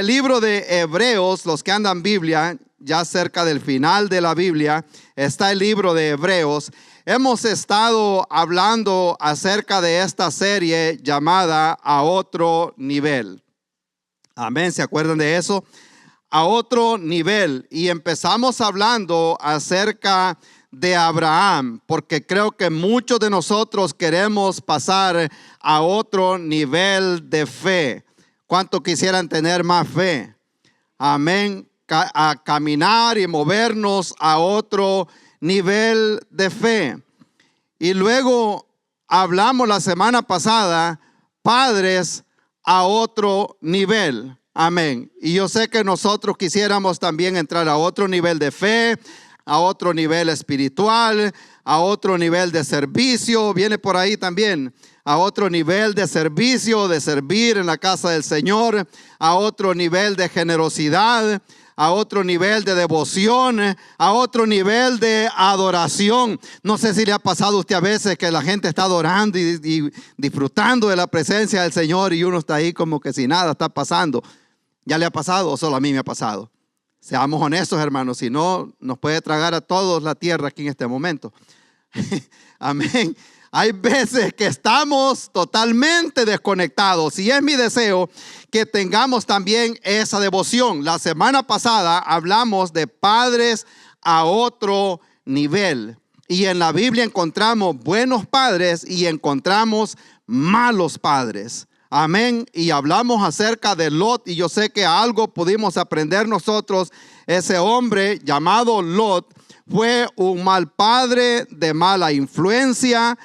el libro de Hebreos, los que andan Biblia, ya cerca del final de la Biblia, está el libro de Hebreos. Hemos estado hablando acerca de esta serie llamada A Otro Nivel. Amén, ¿se acuerdan de eso? A otro nivel. Y empezamos hablando acerca de Abraham, porque creo que muchos de nosotros queremos pasar a otro nivel de fe. ¿Cuántos quisieran tener más fe? Amén. A caminar y movernos a otro nivel de fe. Y luego hablamos la semana pasada, padres a otro nivel. Amén. Y yo sé que nosotros quisiéramos también entrar a otro nivel de fe, a otro nivel espiritual, a otro nivel de servicio. Viene por ahí también. A otro nivel de servicio, de servir en la casa del Señor, a otro nivel de generosidad, a otro nivel de devoción, a otro nivel de adoración. No sé si le ha pasado a usted a veces que la gente está adorando y disfrutando de la presencia del Señor y uno está ahí como que si nada está pasando. ¿Ya le ha pasado o solo a mí me ha pasado? Seamos honestos, hermanos, si no, nos puede tragar a todos la tierra aquí en este momento. Amén. Hay veces que estamos totalmente desconectados y es mi deseo que tengamos también esa devoción. La semana pasada hablamos de padres a otro nivel y en la Biblia encontramos buenos padres y encontramos malos padres. Amén. Y hablamos acerca de Lot y yo sé que algo pudimos aprender nosotros. Ese hombre llamado Lot fue un mal padre de mala influencia.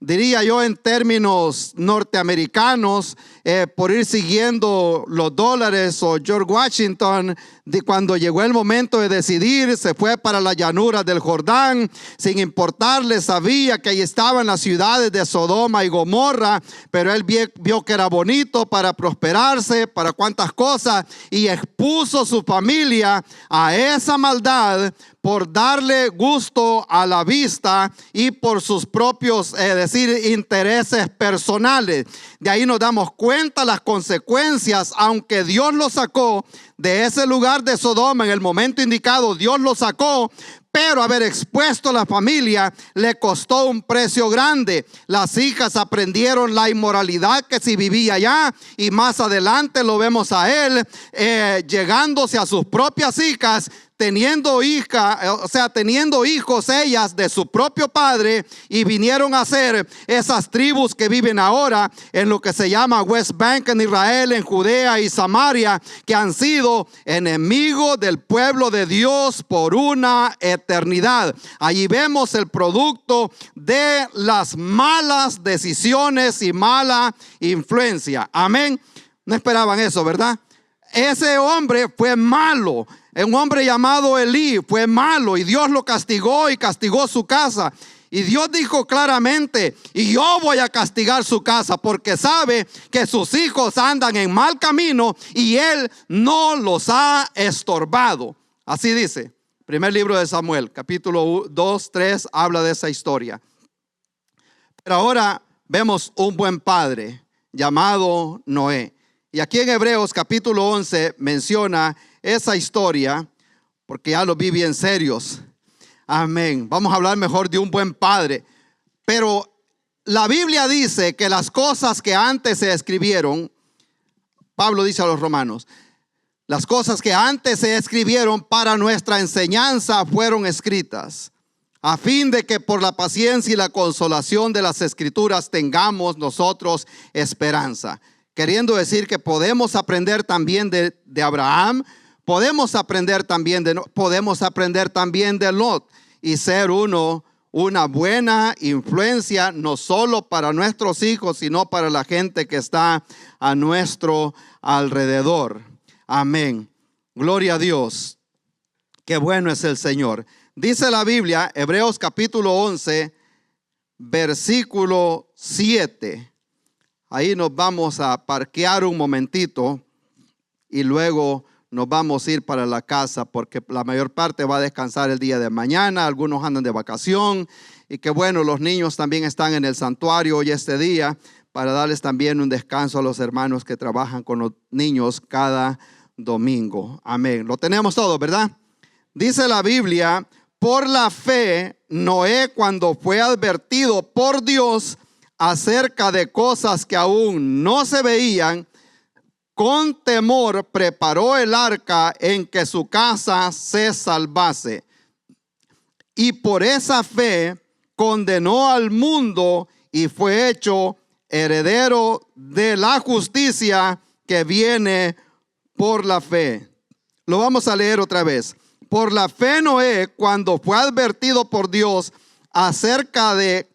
Diría yo en términos norteamericanos, por ir siguiendo los dólares o George Washington, cuando llegó el momento de decidir, se fue para la llanura del Jordán, sin importarle, sabía que ahí estaban las ciudades de Sodoma y Gomorra, pero él vio que era bonito para prosperarse, para cuantas cosas, y expuso su familia a esa maldad por darle gusto a la vista y por sus propios, intereses personales. De ahí nos damos cuenta las consecuencias, aunque Dios lo sacó de ese lugar de Sodoma en el momento indicado, Dios lo sacó, pero haber expuesto a la familia le costó un precio grande. Las hijas aprendieron la inmoralidad que si vivía allá y más adelante lo vemos a él llegándose a sus propias hijas, teniendo hijos ellas de su propio padre y vinieron a ser esas tribus que viven ahora en lo que se llama West Bank en Israel, en Judea y Samaria, que han sido enemigos del pueblo de Dios por una eternidad. Allí vemos el producto de las malas decisiones y mala influencia. Amén. No esperaban eso, ¿verdad? Ese hombre fue malo. Un hombre llamado Elí fue malo y Dios lo castigó y castigó su casa. Y Dios dijo claramente, y yo voy a castigar su casa porque sabe que sus hijos andan en mal camino y él no los ha estorbado. Así dice, primer libro de Samuel, capítulo 2, 3, habla de esa historia. Pero ahora vemos un buen padre llamado Noé. Y aquí en Hebreos capítulo 11 menciona esa historia porque ya lo vi bien serios. Amén. Vamos a hablar mejor de un buen padre. Pero la Biblia dice que las cosas que antes se escribieron, Pablo dice a los romanos, las cosas que antes se escribieron para nuestra enseñanza fueron escritas, a fin de que por la paciencia y la consolación de las escrituras tengamos nosotros esperanza. Queriendo decir que podemos aprender también de Abraham, podemos aprender también de Lot y ser una buena influencia no solo para nuestros hijos, sino para la gente que está a nuestro alrededor. Amén. Gloria a Dios. Qué bueno es el Señor. Dice la Biblia, Hebreos capítulo 11, versículo 7. Ahí nos vamos a parquear un momentito y luego nos vamos a ir para la casa porque la mayor parte va a descansar el día de mañana. Algunos andan de vacación y que bueno, los niños también están en el santuario hoy este día. para darles también un descanso a los hermanos que trabajan con los niños cada domingo. Amén. Lo tenemos todo, ¿verdad? Dice la Biblia: por la fe, Noé, cuando fue advertido por Dios acerca de cosas que aún no se veían, con temor preparó el arca en que su casa se salvase. Y por esa fe condenó al mundo y fue hecho heredero de la justicia que viene por la fe. Lo vamos a leer otra vez. Por la fe Noé, cuando fue advertido por Dios acerca de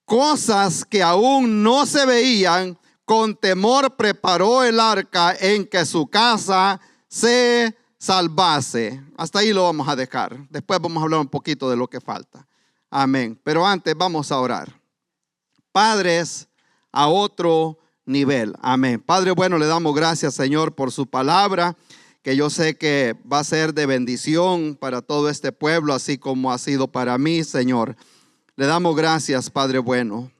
cosas que aún no se veían, con temor preparó el arca en que su casa se salvase. Hasta ahí lo vamos a dejar. Después vamos a hablar un poquito de lo que falta. Amén. Pero antes vamos a orar. Padres a otro nivel. Amén. Padre bueno, le damos gracias, Señor, por su palabra, que yo sé que va a ser de bendición para todo este pueblo, así como ha sido para mí, Señor. Le damos gracias, Padre bueno,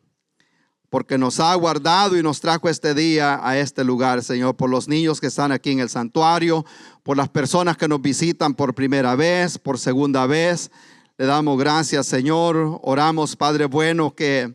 porque nos ha guardado y nos trajo este día a este lugar, Señor, por los niños que están aquí en el santuario, por las personas que nos visitan por primera vez, por segunda vez. Le damos gracias, Señor. Oramos, Padre bueno, que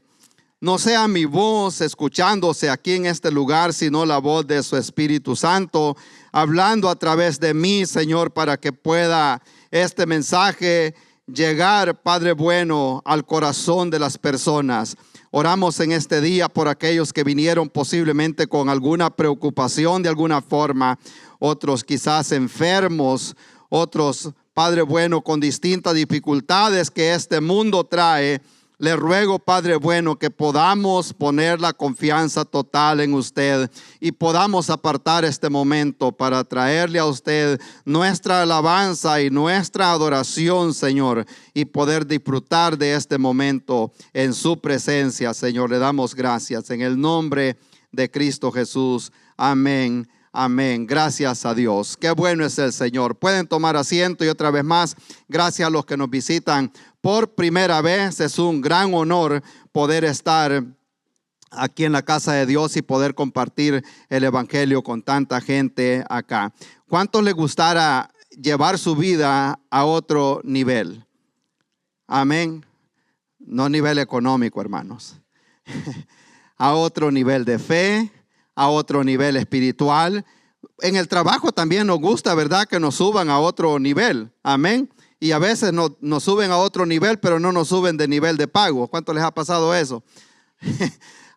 no sea mi voz escuchándose aquí en este lugar, sino la voz de su Espíritu Santo, hablando a través de mí, Señor, para que pueda este mensaje llegar, Padre bueno, al corazón de las personas. Oramos en este día por aquellos que vinieron posiblemente con alguna preocupación de alguna forma, otros quizás enfermos, otros, Padre bueno, con distintas dificultades que este mundo trae. Le ruego, Padre bueno, que podamos poner la confianza total en usted y podamos apartar este momento para traerle a usted nuestra alabanza y nuestra adoración, Señor, y poder disfrutar de este momento en su presencia, Señor. Le damos gracias en el nombre de Cristo Jesús. Amén. Amén. Gracias a Dios. Qué bueno es el Señor. Pueden tomar asiento y otra vez más, gracias a los que nos visitan por primera vez. Es un gran honor poder estar aquí en la casa de Dios y poder compartir el evangelio con tanta gente acá. ¿Cuántos les gustara llevar su vida a otro nivel? Amén. No nivel económico, hermanos. A otro nivel de fe, a otro nivel espiritual. En el trabajo también nos gusta, ¿verdad?, que nos suban a otro nivel. Amén. Y a veces nos suben a otro nivel, pero no nos suben de nivel de pago. ¿Cuánto les ha pasado eso?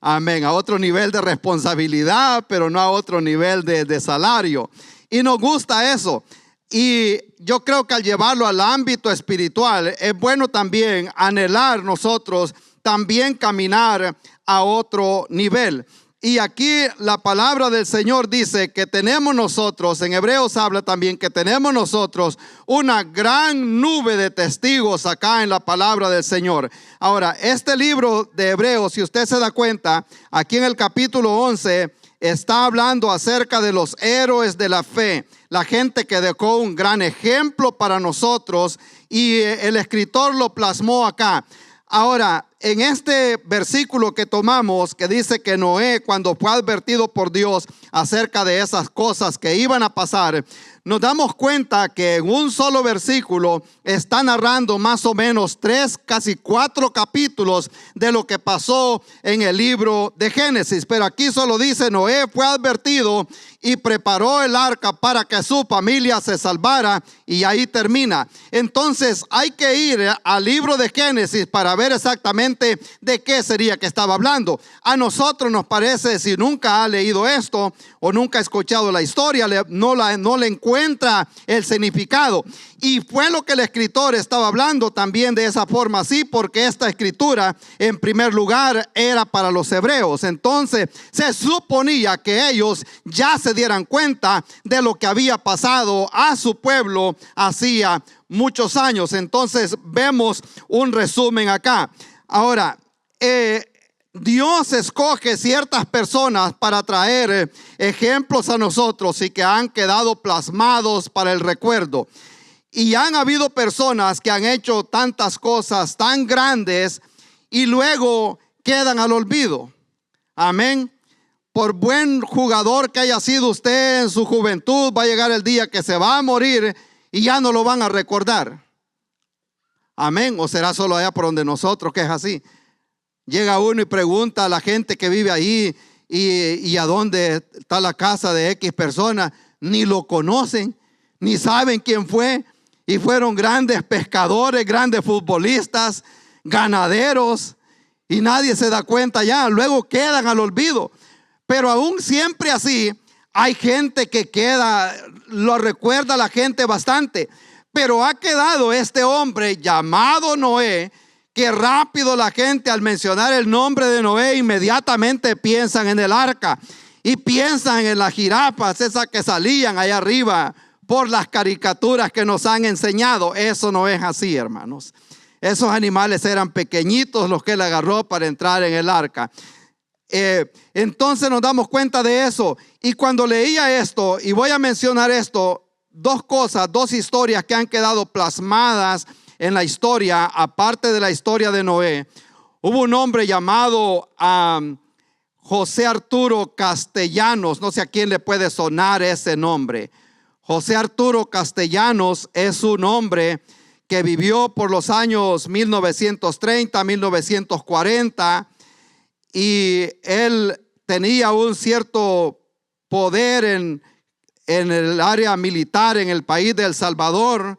Amén. A otro nivel de responsabilidad, pero no a otro nivel de salario. Y nos gusta eso. Y yo creo que al llevarlo al ámbito espiritual, es bueno también anhelar nosotros también caminar a otro nivel. Y aquí la palabra del Señor dice que tenemos nosotros, en Hebreos habla también que tenemos nosotros una gran nube de testigos acá en la palabra del Señor. Ahora, este libro de Hebreos, si usted se da cuenta, aquí en el capítulo 11 está hablando acerca de los héroes de la fe, la gente que dejó un gran ejemplo para nosotros y el escritor lo plasmó acá. Ahora, en este versículo que tomamos, que dice que Noé, cuando fue advertido por Dios acerca de esas cosas que iban a pasar, nos damos cuenta que en un solo versículo está narrando más o menos 3, casi 4 capítulos de lo que pasó en el libro de Génesis. Pero aquí solo dice: Noé fue advertido y preparó el arca para que su familia se salvara, y ahí termina. Entonces hay que ir al libro de Génesis para ver exactamente de qué sería que estaba hablando. A nosotros nos parece, si nunca ha leído esto o nunca ha escuchado la historia, no le encuentra el significado. Y fue lo que el escritor estaba hablando también de esa forma así, porque esta escritura en primer lugar era para los hebreos. Entonces se suponía que ellos ya se dieran cuenta de lo que había pasado a su pueblo hacía muchos años. Entonces vemos un resumen acá. Ahora, Dios escoge ciertas personas para traer ejemplos a nosotros y que han quedado plasmados para el recuerdo. Y han habido personas que han hecho tantas cosas tan grandes y luego quedan al olvido. Amén. Por buen jugador que haya sido usted en su juventud, va a llegar el día que se va a morir y ya no lo van a recordar. Amén. ¿O será solo allá por donde nosotros que es así? Llega uno y pregunta a la gente que vive ahí y a dónde está la casa de X persona. Ni lo conocen, ni saben quién fue. Y fueron grandes pescadores, grandes futbolistas, ganaderos. Y nadie se da cuenta ya. Luego quedan al olvido. Pero aún siempre así, hay gente que queda, lo recuerda la gente bastante. Pero ha quedado este hombre llamado Noé, que rápido la gente al mencionar el nombre de Noé inmediatamente piensan en el arca y piensan en las jirafas, esas que salían allá arriba por las caricaturas que nos han enseñado. Eso no es así, hermanos. Esos animales eran pequeñitos los que él agarró para entrar en el arca. Entonces nos damos cuenta de eso. Y cuando leía esto, y voy a mencionar esto, dos cosas, dos historias que han quedado plasmadas en la historia, aparte de la historia de Noé. Hubo un hombre llamado José Arturo Castellanos. No sé a quién le puede sonar ese nombre. José Arturo Castellanos es un hombre que vivió por los años 1930, 1940, y él tenía un cierto poder en el área militar en el país de El Salvador,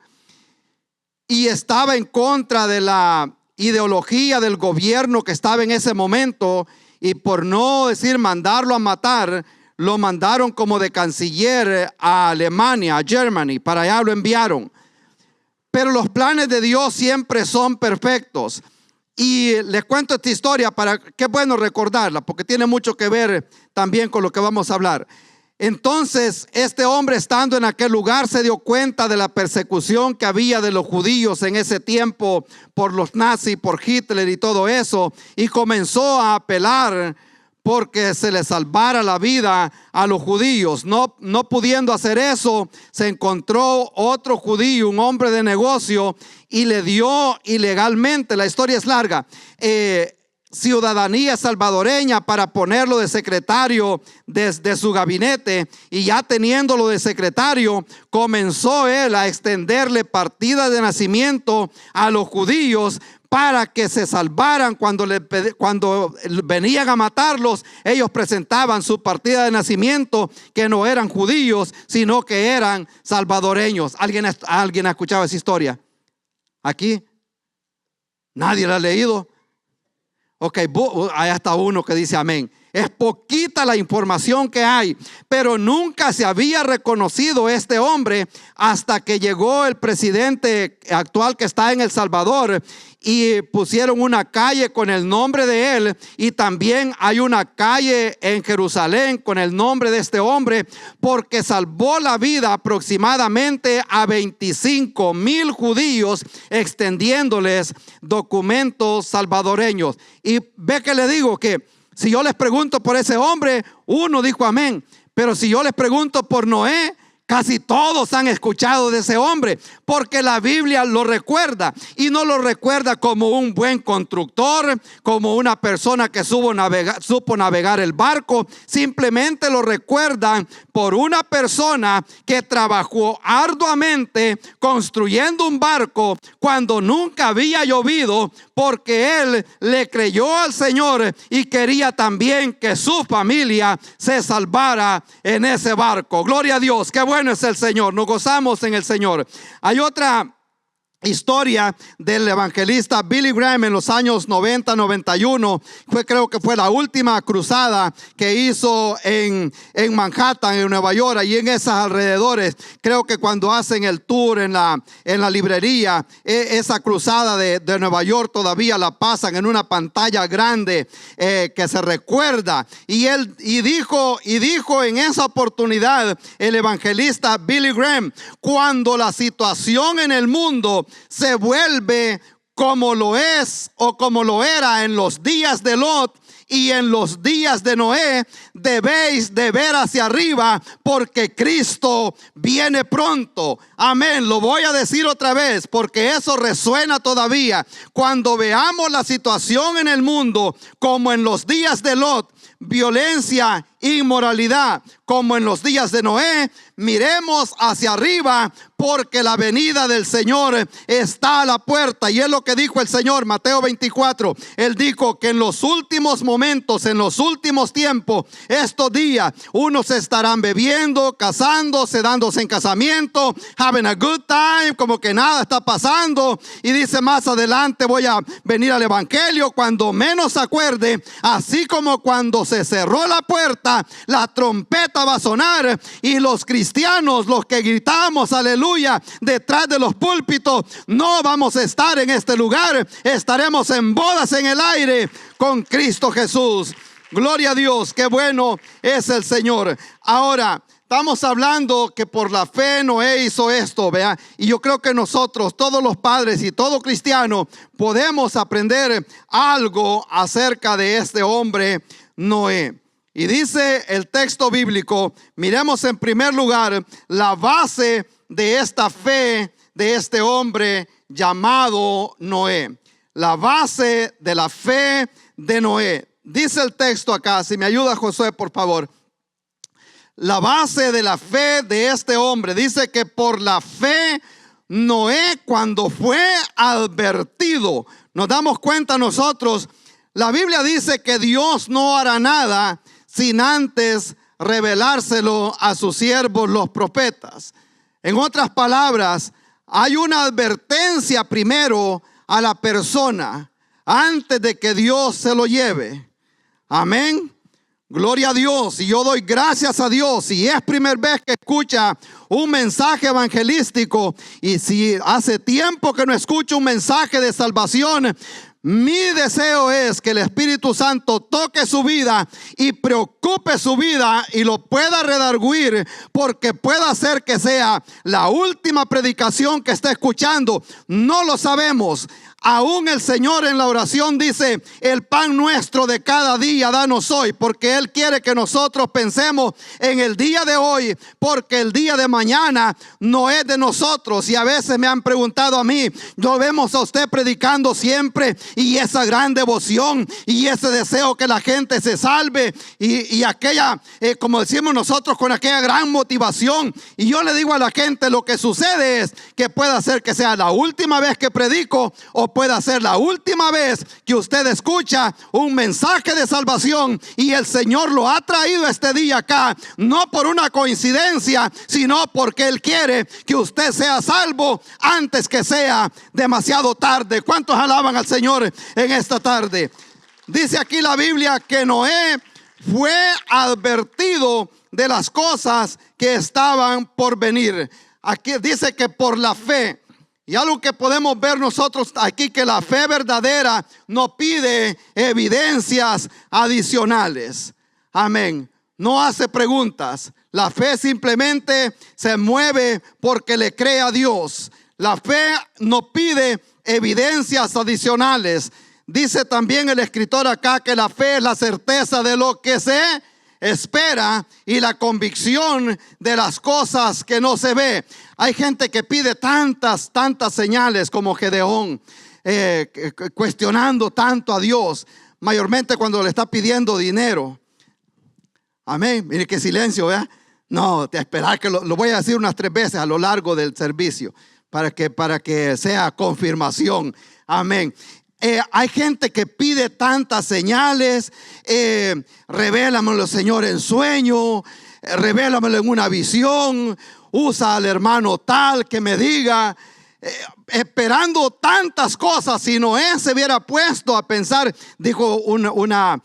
y estaba en contra de la ideología del gobierno que estaba en ese momento, y por no decir mandarlo a matar, lo mandaron como de canciller a Alemania, a Germany. Para allá lo enviaron. Pero los planes de Dios siempre son perfectos. Y les cuento esta historia para que es bueno recordarla, porque tiene mucho que ver también con lo que vamos a hablar. Entonces, este hombre, estando en aquel lugar, se dio cuenta de la persecución que había de los judíos en ese tiempo por los nazis, por Hitler y todo eso, y comenzó a apelar porque se le salvara la vida a los judíos. No pudiendo hacer eso, se encontró otro judío, un hombre de negocio, y le dio ilegalmente, la historia es larga, ciudadanía salvadoreña para ponerlo de secretario desde su gabinete. Y ya teniéndolo de secretario, comenzó él a extenderle partidas de nacimiento a los judíos para que se salvaran. Cuando venían a matarlos, ellos presentaban su partida de nacimiento, que no eran judíos, sino que eran salvadoreños. ¿Alguien ha escuchado esa historia? ¿Aquí? ¿Nadie la ha leído? Ok, ahí está uno que dice amén. Es poquita la información que hay, pero nunca se había reconocido este hombre hasta que llegó el presidente actual que está en El Salvador, y pusieron una calle con el nombre de él, y también hay una calle en Jerusalén con el nombre de este hombre, porque salvó la vida aproximadamente a 25,000 judíos, extendiéndoles documentos salvadoreños. Y ve que le digo que si yo les pregunto por ese hombre, uno dijo amén. Pero si yo les pregunto por Noé, casi todos han escuchado de ese hombre, porque la Biblia lo recuerda, y no lo recuerda como un buen constructor, como una persona que supo navegar el barco. Simplemente lo recuerdan por una persona que trabajó arduamente construyendo un barco cuando nunca había llovido, porque él le creyó al Señor y quería también que su familia se salvara en ese barco. Gloria a Dios, qué bueno es el Señor, nos gozamos en el Señor. Hay otra historia del evangelista Billy Graham en los años 90, 91. Creo que fue la última cruzada que hizo en Manhattan, en Nueva York, y en esos alrededores. Creo que cuando hacen el tour en la librería, esa cruzada de Nueva York todavía la pasan en una pantalla grande que se recuerda. Y dijo en esa oportunidad el evangelista Billy Graham: cuando la situación en el mundo se vuelve como lo es o como lo era en los días de Lot y en los días de Noé, debéis de ver hacia arriba, porque Cristo viene pronto. Amén. Lo voy a decir otra vez porque eso resuena todavía. Cuando veamos la situación en el mundo como en los días de Lot, violencia, inmoralidad, como en los días de Noé. Miremos hacia arriba, porque la venida del Señor está a la puerta. Y es lo que dijo el Señor, Mateo 24. Él dijo que en los últimos momentos, en los últimos tiempos, estos días, unos estarán bebiendo, casándose, dándose en casamiento, having a good time, como que nada está pasando. Y dice más adelante, voy a venir al evangelio, cuando menos se acuerde, así como cuando se cerró la puerta, la trompeta va a sonar, y los cristianos, los que gritamos aleluya detrás de los púlpitos, no vamos a estar en este lugar, estaremos en bodas en el aire con Cristo Jesús. Gloria a Dios, qué bueno es el Señor. Ahora, estamos hablando que por la fe Noé hizo esto, vea. Y yo creo que nosotros, todos los padres y todo cristiano, podemos aprender algo acerca de este hombre Noé. Y dice el texto bíblico, miremos en primer lugar la base de esta fe de este hombre llamado Noé. La base de la fe de Noé. Dice el texto acá, si me ayuda Josué por favor. La base de la fe de este hombre, dice que por la fe Noé, cuando fue advertido, nos damos cuenta nosotros, la Biblia dice que Dios no hará nada sin antes revelárselo a sus siervos los profetas. En otras palabras, hay una advertencia primero a la persona antes de que Dios se lo lleve. Amén. Gloria a Dios. Y yo doy gracias a Dios. Si es primera vez que escucha un mensaje evangelístico, y si hace tiempo que no escucha un mensaje de salvación, mi deseo es que el Espíritu Santo toque su vida y preocupe su vida y lo pueda redarguir, porque pueda ser que sea la última predicación que esté escuchando. No lo sabemos. Aún el Señor en la oración dice: el pan nuestro de cada día danos hoy, porque Él quiere que nosotros pensemos en el día de hoy, porque el día de mañana no es de nosotros. Y a veces me han preguntado a mí, lo vemos a usted predicando siempre, y esa gran devoción y ese deseo que la gente se salve, y aquella, como decimos nosotros, con aquella gran motivación. Y yo le digo a la gente, lo que sucede es que puede ser que sea la última vez que predico, o puede ser la última vez que usted escucha un mensaje de salvación, y el Señor lo ha traído este día acá, no por una coincidencia, sino porque Él quiere que usted sea salvo antes que sea demasiado tarde. ¿Cuántos alaban al Señor en esta tarde? Dice aquí la Biblia que Noé fue advertido de las cosas que estaban por venir. Aquí dice que por la fe. Y algo que podemos ver nosotros aquí, que la fe verdadera no pide evidencias adicionales. Amén. No hace preguntas. La fe simplemente se mueve porque le cree a Dios. La fe no pide evidencias adicionales. Dice también el escritor acá que la fe es la certeza de lo que se espera y la convicción de las cosas que no se ve. Hay gente que pide tantas señales como Gedeón, cuestionando tanto a Dios, mayormente cuando le está pidiendo dinero. Amén. Mire qué silencio, ¿verdad? No, te esperar que lo voy a decir unas 3 veces a lo largo del servicio para que sea confirmación. Amén. Hay gente que pide tantas señales. Revélamelo, Señor, en sueño. Revélamelo en una visión. Usa al hermano tal que me diga. Esperando tantas cosas. Si Noé se hubiera puesto a pensar, dijo una,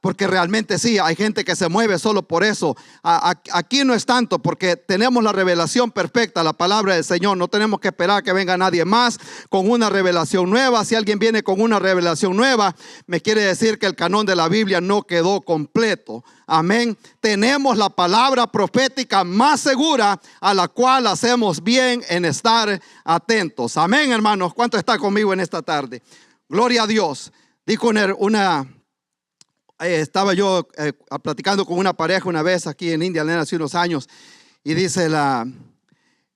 porque realmente sí, hay gente que se mueve solo por eso. Aquí no es tanto, porque tenemos la revelación perfecta, la palabra del Señor. No tenemos que esperar que venga nadie más con una revelación nueva. Si alguien viene con una revelación nueva, me quiere decir que el canon de la Biblia no quedó completo. Amén. Tenemos la palabra profética más segura, a la cual hacemos bien en estar atentos. Amén, hermanos. ¿Cuánto está conmigo en esta tarde? Gloria a Dios. Dijo estaba yo platicando con una pareja una vez aquí en India hace unos años, y dice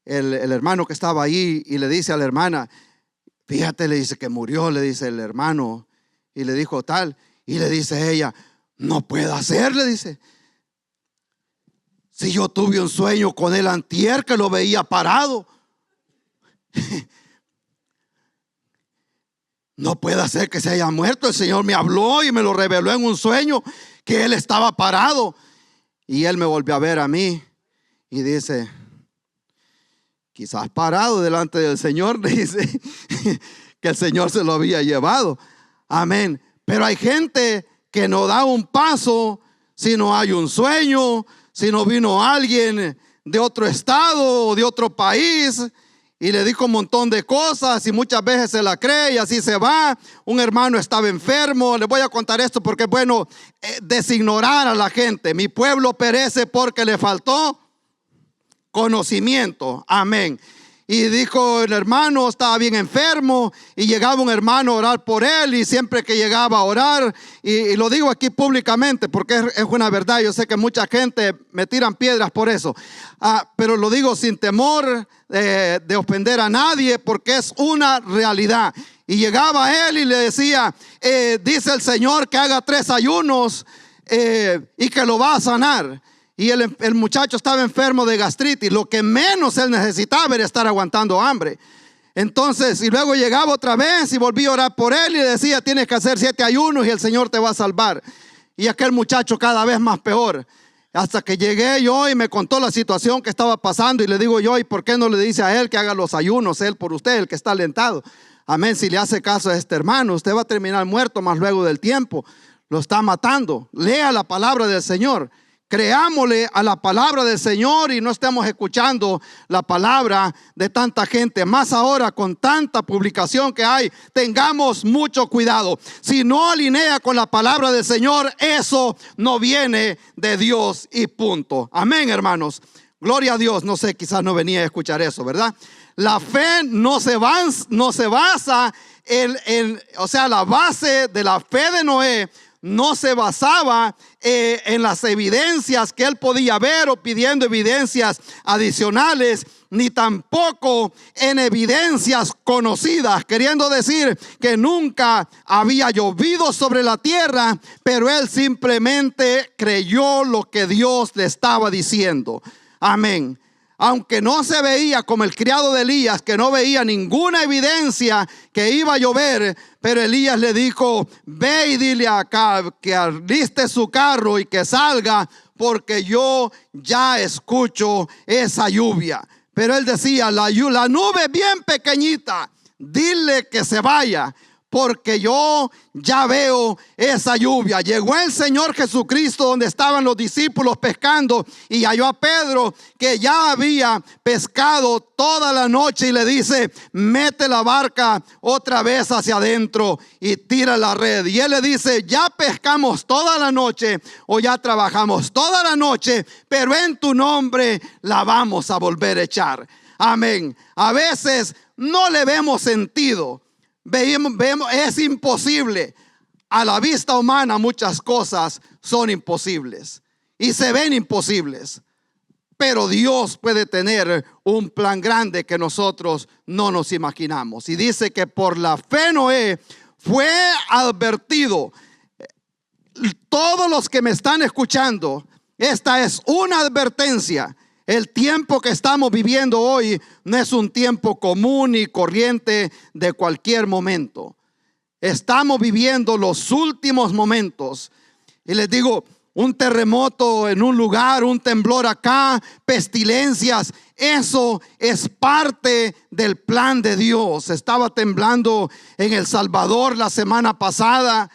el hermano que estaba ahí, y le dice a la hermana: fíjate, le dice que murió, le dice el hermano, y le dijo tal, y le dice ella: No puede hacerle, dice. Si yo tuve un sueño con él antier que lo veía parado. No puede ser que se haya muerto. El Señor me habló y me lo reveló en un sueño que él estaba parado. Y él me volvió a ver a mí y dice, quizás parado delante del Señor, dice que el Señor se lo había llevado. Amén. Pero hay gente que no da un paso si no hay un sueño, si no vino alguien de otro estado o de otro país y le dijo un montón de cosas y muchas veces se la cree y así se va. Un hermano estaba enfermo. Les voy a contar esto porque es bueno designorar a la gente. Mi pueblo perece porque le faltó conocimiento. Amén. Y dijo el hermano, estaba bien enfermo y llegaba un hermano a orar por él y siempre que llegaba a orar, y lo digo aquí públicamente porque es una verdad, yo sé que mucha gente me tiran piedras por eso, pero lo digo sin temor de ofender a nadie porque es una realidad. Y llegaba a él y le decía, dice el Señor que haga 3 ayunos y que lo va a sanar. Y el muchacho estaba enfermo de gastritis. Lo que menos él necesitaba era estar aguantando hambre. Entonces, y luego llegaba otra vez y volví a orar por él y le decía, tienes que hacer 7 ayunos y el Señor te va a salvar. Y aquel muchacho cada vez más peor. Hasta que llegué yo y me contó la situación que estaba pasando y le digo yo, ¿y por qué no le dice a él que haga los ayunos, él por usted, el que está alentado? Amén, si le hace caso a este hermano, usted va a terminar muerto más luego del tiempo. Lo está matando. Lea la palabra del Señor. Creámosle a la palabra del Señor y no estemos escuchando la palabra de tanta gente. Más ahora con tanta publicación que hay, tengamos mucho cuidado. Si no alinea con la palabra del Señor, eso no viene de Dios y punto. Amén, hermanos. Gloria a Dios. No sé, quizás no venía a escuchar eso, ¿verdad? La fe no se basa o sea, la base de la fe de Noé no se basaba en las evidencias que él podía ver o pidiendo evidencias adicionales, ni tampoco en evidencias conocidas, queriendo decir que nunca había llovido sobre la tierra, pero él simplemente creyó lo que Dios le estaba diciendo. Amén. Aunque no se veía como el criado de Elías, que no veía ninguna evidencia que iba a llover, pero Elías le dijo, ve y dile a Acab que aliste su carro y que salga, porque yo ya escucho esa lluvia. Pero él decía, la nube es bien pequeñita, dile que se vaya, porque yo ya veo esa lluvia. Llegó el Señor Jesucristo donde estaban los discípulos pescando y halló a Pedro que ya había pescado toda la noche y le dice, mete la barca otra vez hacia adentro y tira la red. Y él le dice, ya pescamos toda la noche o ya trabajamos toda la noche, pero en tu nombre la vamos a volver a echar. Amén. A veces no le vemos sentido. Vemos, es imposible. A la vista humana muchas cosas son imposibles y se ven imposibles, pero Dios puede tener un plan grande que nosotros no nos imaginamos. Y dice que por la fe Noé fue advertido. Todos los que me están escuchando, esta es una advertencia. El tiempo que estamos viviendo hoy no es un tiempo común y corriente de cualquier momento. Estamos viviendo los últimos momentos. Y les digo, un terremoto en un lugar, un temblor acá, pestilencias, eso es parte del plan de Dios. Estaba temblando en El Salvador la semana pasada.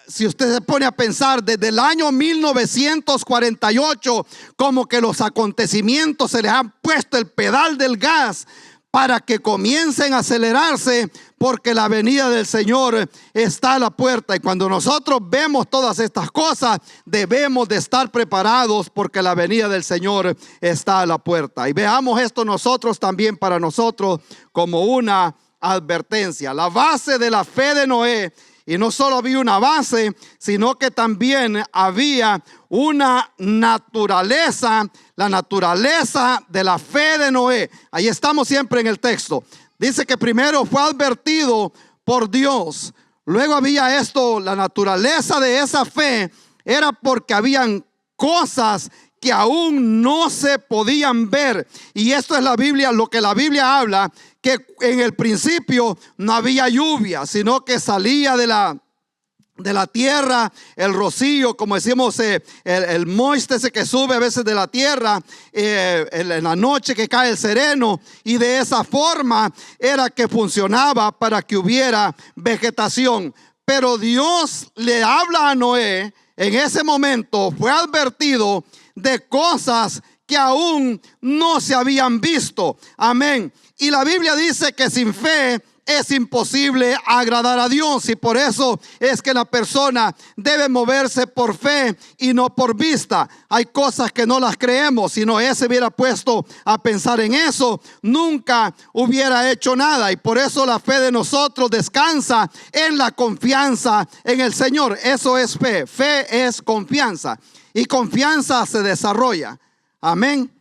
Si usted se pone a pensar, desde el año 1948, como que los acontecimientos se les han puesto el pedal del gas para que comiencen a acelerarse, porque la venida del Señor está a la puerta. Y cuando nosotros vemos todas estas cosas, debemos de estar preparados, porque la venida del Señor está a la puerta. Y veamos esto nosotros también para nosotros como una advertencia. La base de la fe de Noé. Y no solo había una base, sino que también había una naturaleza, la naturaleza de la fe de Noé. Ahí estamos siempre en el texto. Dice que primero fue advertido por Dios, Luego había esto, la naturaleza de esa fe era porque habían cosas que aún no se podían ver. Y esto es la Biblia, lo que la Biblia habla, que en el principio no había lluvia, sino que salía de la tierra el rocío, como decimos, el moiste ese que sube a veces de la tierra, en la noche que cae el sereno, y de esa forma era que funcionaba para que hubiera vegetación. Pero Dios le habla a Noé, en ese momento fue advertido de cosas que aún no se habían visto. Amén. Y la Biblia dice que sin fe es imposible agradar a Dios, y por eso es que la persona debe moverse por fe y no por vista. Hay cosas que no las creemos. Si Noé se hubiera puesto a pensar en eso, nunca hubiera hecho nada. Y por eso la fe de nosotros descansa en la confianza en el Señor. Eso es fe. Fe es confianza, y confianza se desarrolla. Amén.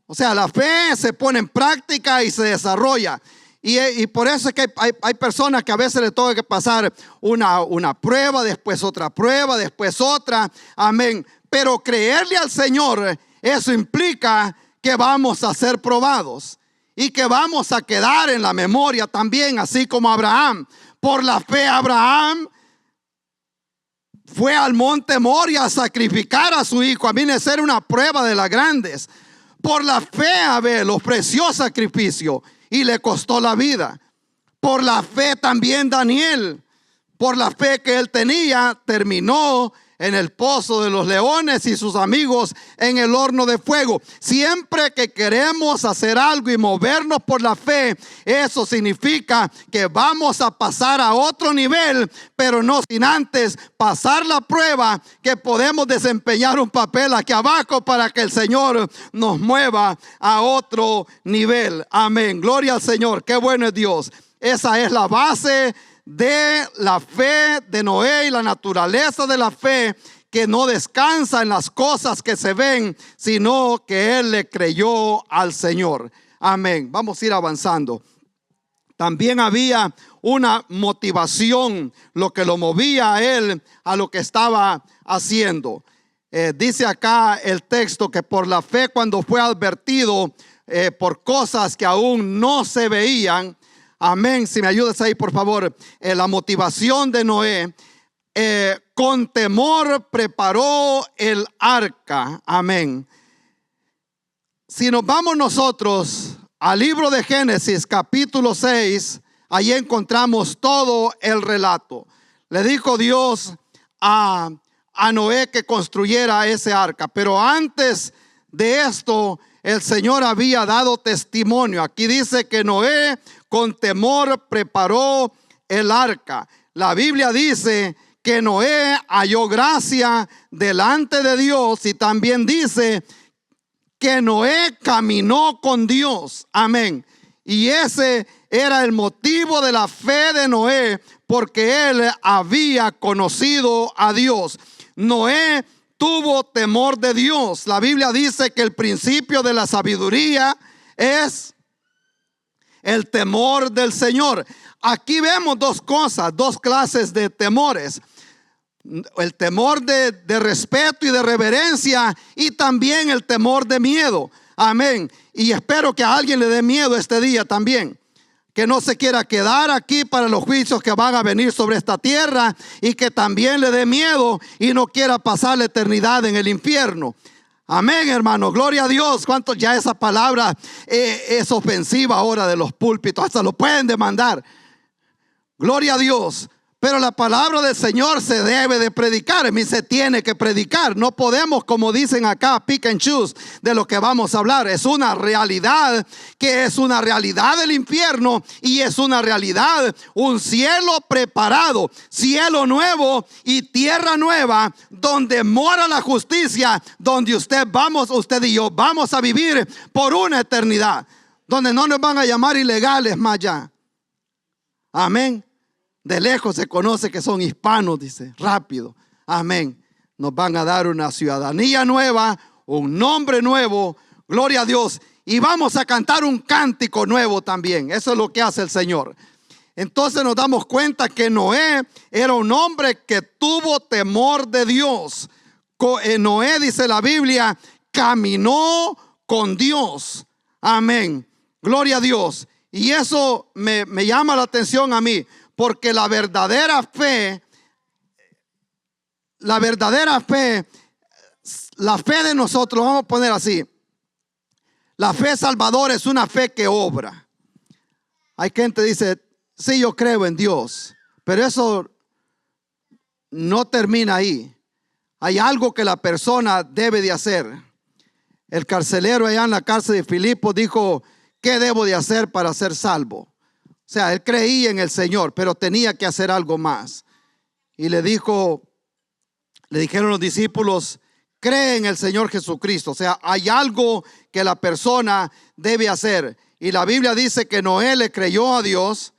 O sea, la fe se pone en práctica y se desarrolla. Y por eso es que hay personas que a veces le toca que pasar una prueba, después otra prueba, después otra. Amén. Pero creerle al Señor, eso implica que vamos a ser probados y que vamos a quedar en la memoria también, así como Abraham. Por la fe Abraham fue al monte Moria a sacrificar a su hijo. A mí es ser una prueba de las grandes. Por la fe Abel ofreció sacrificio y le costó la vida. Por la fe también Daniel, por la fe que él tenía, terminó en el pozo de los leones y sus amigos en el horno de fuego. Siempre que queremos hacer algo y movernos por la fe, eso significa que vamos a pasar a otro nivel, pero no sin antes pasar la prueba, que podemos desempeñar un papel aquí abajo para que el Señor nos mueva a otro nivel. Amén. Gloria al Señor. Qué bueno es Dios. Esa es la base de la fe de Noé y la naturaleza de la fe, que no descansa en las cosas que se ven, sino que él le creyó al Señor. Amén. Vamos a ir avanzando. También había una motivación, lo que lo movía a él a lo que estaba haciendo. Dice acá el texto que por la fe, cuando fue advertido por cosas que aún no se veían. Amén. Si me ayudas ahí, por favor. La motivación de Noé, con temor preparó el arca. Amén. Si nos vamos nosotros al libro de Génesis, capítulo 6, ahí encontramos todo el relato. Le dijo Dios a Noé que construyera ese arca, pero antes de esto el Señor había dado testimonio. Aquí dice que Noé con temor preparó el arca. La Biblia dice que Noé halló gracia delante de Dios, y también dice que Noé caminó con Dios. Amén. Y ese era el motivo de la fe de Noé, porque él había conocido a Dios. Noé tuvo temor de Dios. La Biblia dice que el principio de la sabiduría es el temor del Señor. Aquí vemos dos cosas, dos clases de temores. El temor de respeto y de reverencia, y también el temor de miedo. Amén. Y espero que a alguien le dé miedo este día también, que no se quiera quedar aquí para los juicios que van a venir sobre esta tierra, y que también le dé miedo y no quiera pasar la eternidad en el infierno. Amén, hermano. Gloria a Dios. ¿Cuántos ya esa palabra es ofensiva ahora de los púlpitos? Hasta lo pueden demandar. Gloria a Dios. Pero la palabra del Señor se debe de predicar. A mí se tiene que predicar. No podemos, como dicen acá, pick and choose de lo que vamos a hablar. Es una realidad, que es una realidad del infierno, y es una realidad, un cielo preparado, cielo nuevo y tierra nueva, donde mora la justicia, donde usted y yo vamos a vivir por una eternidad, donde no nos van a llamar ilegales más allá. Amén. De lejos se conoce que son hispanos, dice, rápido. Amén. Nos van a dar una ciudadanía nueva, un nombre nuevo. Gloria a Dios. Y vamos a cantar un cántico nuevo también. Eso es lo que hace el Señor. Entonces nos damos cuenta que Noé era un hombre que tuvo temor de Dios. Noé, dice la Biblia, caminó con Dios. Amén. Gloria a Dios. Y eso me llama la atención a mí, porque la verdadera fe, la fe de nosotros, vamos a poner así, la fe salvadora es una fe que obra. Hay gente que dice, sí, yo creo en Dios, pero eso no termina ahí. Hay algo que la persona debe de hacer. El carcelero allá en la cárcel de Filipos dijo, ¿qué debo de hacer para ser salvo? O sea, él creía en el Señor, pero tenía que hacer algo más. Y le dijeron los discípulos, cree en el Señor Jesucristo. O sea, hay algo que la persona debe hacer. Y la Biblia dice que Noé le creyó a Dios.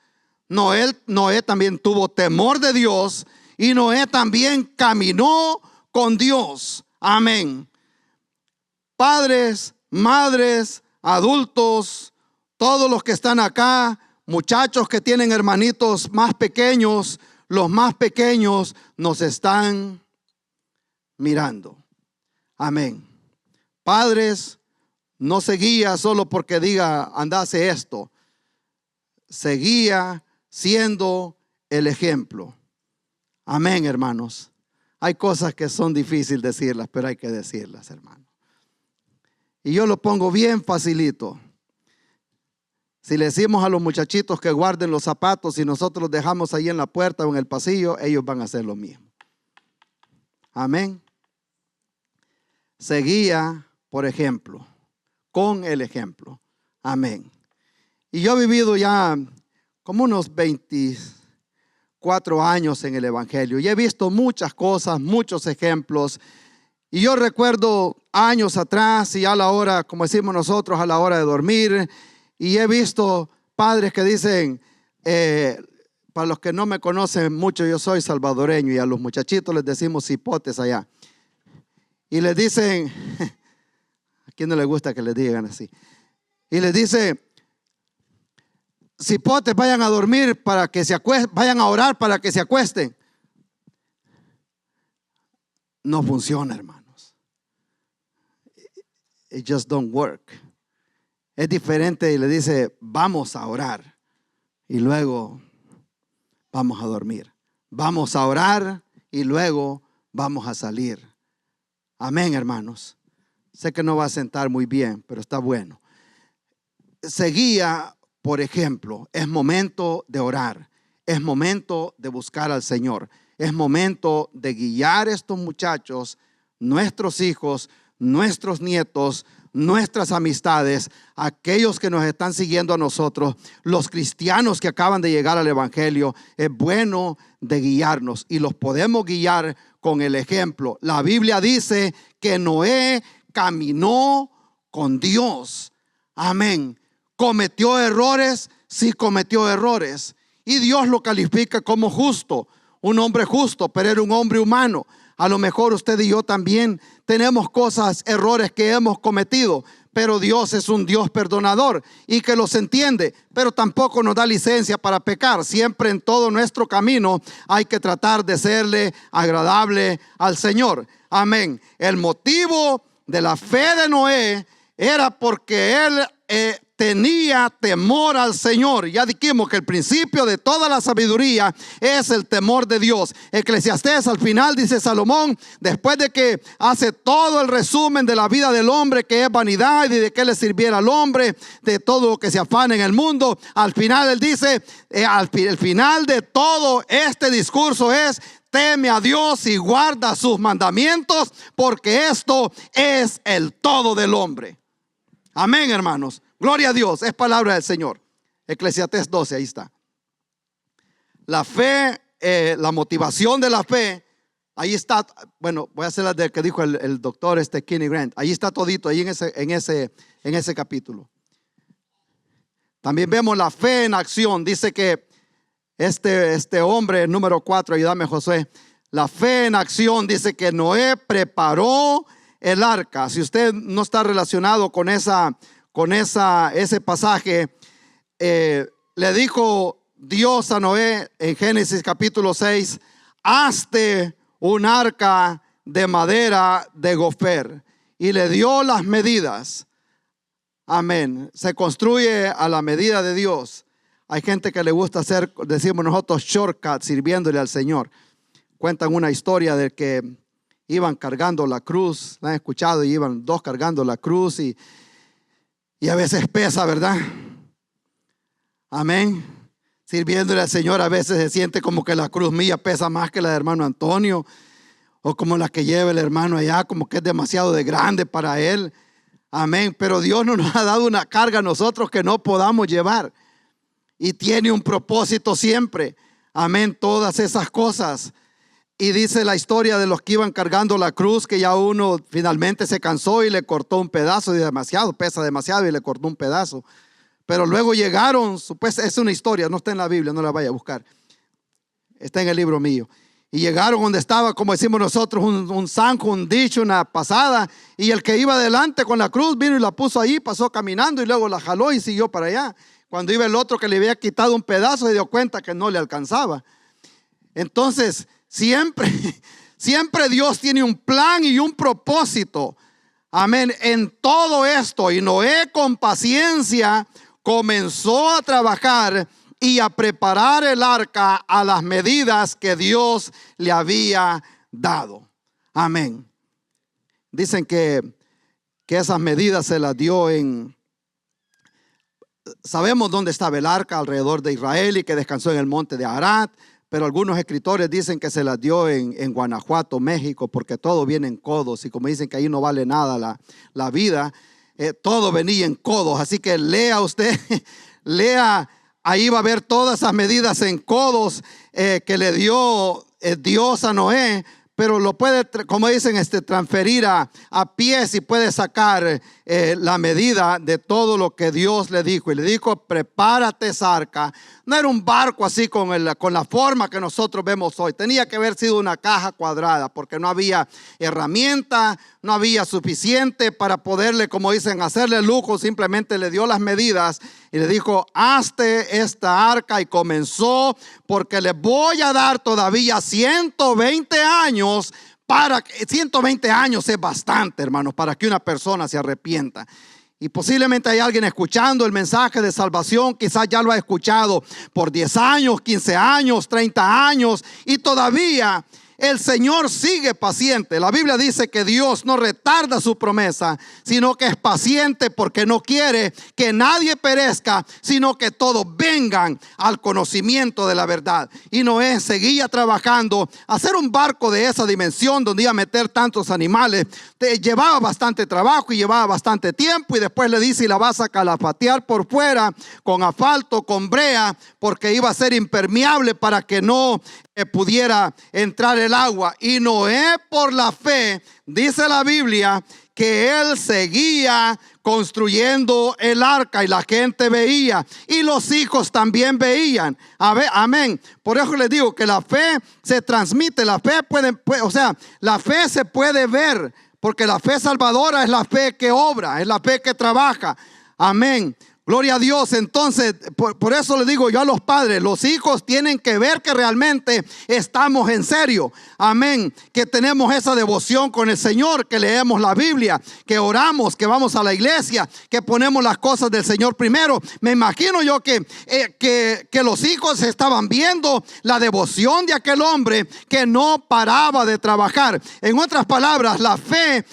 Noé también tuvo temor de Dios. Y Noé también caminó con Dios. Amén. Padres, madres, adultos, todos los que están acá, muchachos que tienen hermanitos más pequeños, los más pequeños nos están mirando. Amén. Padres, no se guía solo porque diga, andase esto. Seguía siendo el ejemplo. Amén, hermanos. Hay cosas que son difíciles decirlas, pero hay que decirlas, hermanos. Y yo lo pongo bien facilito. Si le decimos a los muchachitos que guarden los zapatos y nosotros los dejamos ahí en la puerta o en el pasillo, ellos van a hacer lo mismo. Amén. Seguía, por ejemplo, con el ejemplo. Amén. Y yo he vivido ya como unos 24 años en el Evangelio y he visto muchas cosas, muchos ejemplos. Y yo recuerdo años atrás y a la hora, como decimos nosotros, a la hora de dormir, y he visto padres que dicen, para los que no me conocen mucho, yo soy salvadoreño y a los muchachitos les decimos cipotes allá. Y les dicen, ¿a quién no le gusta que les digan así? Y les dice, cipotes, vayan a dormir para que se acuesten, vayan a orar para que se acuesten. No funciona, hermanos. It just don't work. Es diferente y le dice, vamos a orar y luego vamos a dormir. Vamos a orar y luego vamos a salir. Amén, hermanos. Sé que no va a sentar muy bien, pero está bueno. Seguía, por ejemplo, es momento de orar. Es momento de buscar al Señor. Es momento de guiar a estos muchachos, nuestros hijos, nuestros nietos, nuestras amistades, aquellos que nos están siguiendo a nosotros, los cristianos que acaban de llegar al Evangelio. Es bueno de guiarnos y los podemos guiar con el ejemplo. La Biblia dice que Noé caminó con Dios. Amén. ¿Cometió errores? Sí, cometió errores. Y Dios lo califica como justo, un hombre justo, pero era un hombre humano. A lo mejor usted y yo también tenemos cosas, errores que hemos cometido, pero Dios es un Dios perdonador y que los entiende, pero tampoco nos da licencia para pecar. Siempre en todo nuestro camino hay que tratar de serle agradable al Señor. Amén. El motivo de la fe de Noé era porque él tenía temor al Señor. Ya dijimos que el principio de toda la sabiduría es el temor de Dios. Eclesiastés al final dice Salomón, después de que hace todo el resumen de la vida del hombre, que es vanidad y de qué le sirviera al hombre, de todo lo que se afana en el mundo, al final él dice, el final de todo este discurso es: teme a Dios y guarda sus mandamientos, porque esto es el todo del hombre. Amén, hermanos. Gloria a Dios, es palabra del Señor. Eclesiastés 12, ahí está. La fe, la motivación de la fe, ahí está. Bueno, voy a hacer la del que dijo el doctor Kenny Grant. Ahí está todito, ahí en ese capítulo. También vemos la fe en acción. Dice que este hombre, número 4, ayúdame José. La fe en acción dice que Noé preparó el arca. Si usted no está relacionado con ese pasaje, le dijo: Dios a Noé en Génesis capítulo 6, hazte un arca de madera de gofer, y le dio las medidas. Amén. Se construye a la medida de Dios. Hay gente que le gusta hacer, decimos nosotros, shortcuts sirviéndole al Señor. Cuentan una historia de que iban cargando la cruz. ¿La han escuchado? Y iban dos cargando la cruz y a veces pesa, ¿verdad? Amén. Sirviéndole al Señor a veces se siente como que la cruz mía pesa más que la de hermano Antonio, o como la que lleva el hermano allá, como que es demasiado de grande para él. Amén. Pero Dios no nos ha dado una carga a nosotros que no podamos llevar. Y tiene un propósito siempre. Amén. Todas esas cosas. Y dice la historia de los que iban cargando la cruz, que ya uno finalmente se cansó y le cortó un pedazo, y pesa demasiado y le cortó un pedazo. Pero luego llegaron, pues es una historia, no está en la Biblia, no la vaya a buscar. Está en el libro mío. Y llegaron donde estaba, como decimos nosotros, un zanjo, un dicho, una pasada. Y el que iba adelante con la cruz vino y la puso ahí, pasó caminando y luego la jaló y siguió para allá. Cuando iba el otro que le había quitado un pedazo, se dio cuenta que no le alcanzaba. Entonces, siempre Dios tiene un plan y un propósito. Amén. En todo esto. Y Noé con paciencia comenzó a trabajar y a preparar el arca a las medidas que Dios le había dado. Amén. Dicen que esas medidas se las dio sabemos dónde estaba el arca, alrededor de Israel, y que descansó en el monte de Arat. Pero algunos escritores dicen que se las dio en Guanajuato, México, porque todo viene en codos. Y como dicen que ahí no vale nada la vida, todo venía en codos. Así que lea usted, lea. Ahí va a ver todas esas medidas en codos que le dio Dios a Noé. Pero lo puede, como dicen, transferir a pies, y puede sacar la medida de todo lo que Dios le dijo. Y le dijo, prepárate esa arca. No era un barco así con la forma que nosotros vemos hoy. Tenía que haber sido una caja cuadrada, porque no había herramienta, no había suficiente para poderle, como dicen, hacerle lujo. Simplemente le dio las medidas y le dijo, hazte esta arca. Y comenzó, porque le voy a dar todavía 120 años. 120 años es bastante, hermanos, para que una persona se arrepienta. Y posiblemente hay alguien escuchando el mensaje de salvación, quizás ya lo ha escuchado por 10 años, 15 años, 30 años, y todavía el Señor sigue paciente. La Biblia dice que Dios no retarda su promesa, sino que es paciente, porque no quiere que nadie perezca, sino que todos vengan al conocimiento de la verdad. Y Noé seguía trabajando. Hacer un barco de esa dimensión, donde iba a meter tantos animales, llevaba bastante trabajo y llevaba bastante tiempo. Y después le dice, y la vas a calafatear por fuera con asfalto, con brea, porque iba a ser impermeable para que no pudiera entrar el agua. Y Noé, por la fe, dice la Biblia, que él seguía construyendo el arca, y la gente veía, y los hijos también veían. Amén. Por eso les digo que la fe se transmite. La fe la fe se puede ver, porque la fe salvadora es la fe que obra, es la fe que trabaja. Amén. Gloria a Dios. Entonces, por eso le digo yo a los padres, los hijos tienen que ver que realmente estamos en serio. Amén. Que tenemos esa devoción con el Señor, que leemos la Biblia, que oramos, que vamos a la iglesia, que ponemos las cosas del Señor primero. Me imagino yo que los hijos estaban viendo la devoción de aquel hombre que no paraba de trabajar. En otras palabras, la fe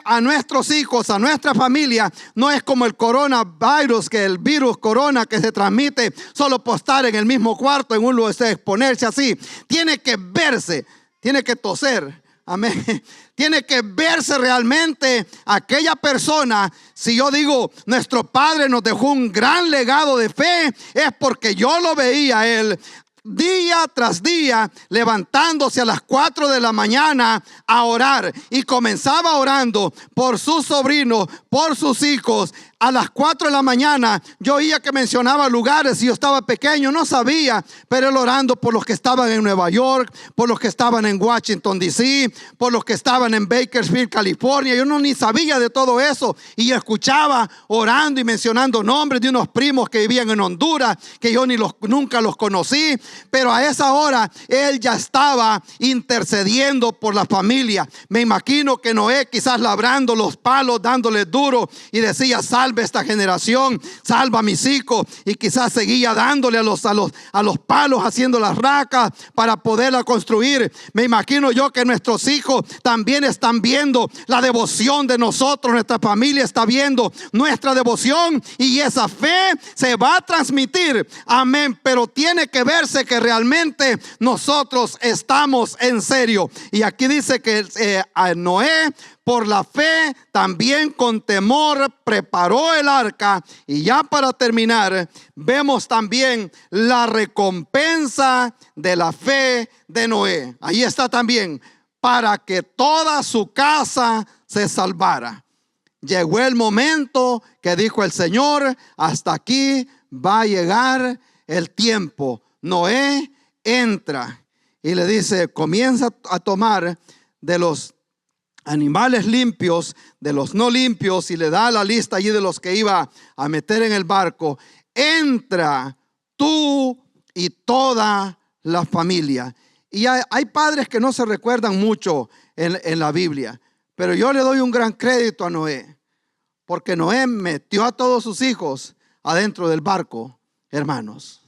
a nuestros hijos, a nuestra familia, no es como el coronavirus, que el virus corona que se transmite solo por estar en el mismo cuarto, en un lugar, exponerse así. Tiene que verse, tiene que toser. Amén. Tiene que verse realmente aquella persona. Si yo digo, nuestro padre nos dejó un gran legado de fe, es porque yo lo veía a él día tras día levantándose a las 4 de la mañana a orar, y comenzaba orando por sus sobrinos, por sus hijos, a las 4 de la mañana yo oía que mencionaba lugares y yo estaba pequeño, no sabía, pero él orando por los que estaban en Nueva York, por los que estaban en Washington DC, por los que estaban en Bakersfield, California. Yo ni sabía de todo eso, y yo escuchaba orando y mencionando nombres de unos primos que vivían en Honduras, que yo nunca los conocí, pero a esa hora él ya estaba intercediendo por la familia. Me imagino que Noé quizás labrando los palos, dándole duro, y decía: salve esta generación, salva a mis hijos, y quizás seguía dándole a los palos, haciendo las racas para poderla construir. Me imagino yo que nuestros hijos también están viendo la devoción de nosotros, nuestra familia está viendo nuestra devoción, y esa fe se va a transmitir, amén, pero tiene que verse que realmente nosotros estamos en serio. Y aquí dice que a Noé, por la fe, también con temor preparó el arca. Y ya para terminar, vemos también la recompensa de la fe de Noé. Ahí está también: para que toda su casa se salvara. Llegó el momento que dijo el Señor: hasta aquí va a llegar el tiempo. Noé entra y le dice: comienza a tomar de los animales limpios, de los no limpios, y le da la lista allí de los que iba a meter en el barco. Entra tú y toda la familia. Y hay padres que no se recuerdan mucho en la Biblia, pero yo le doy un gran crédito a Noé, porque Noé metió a todos sus hijos adentro del barco, hermanos.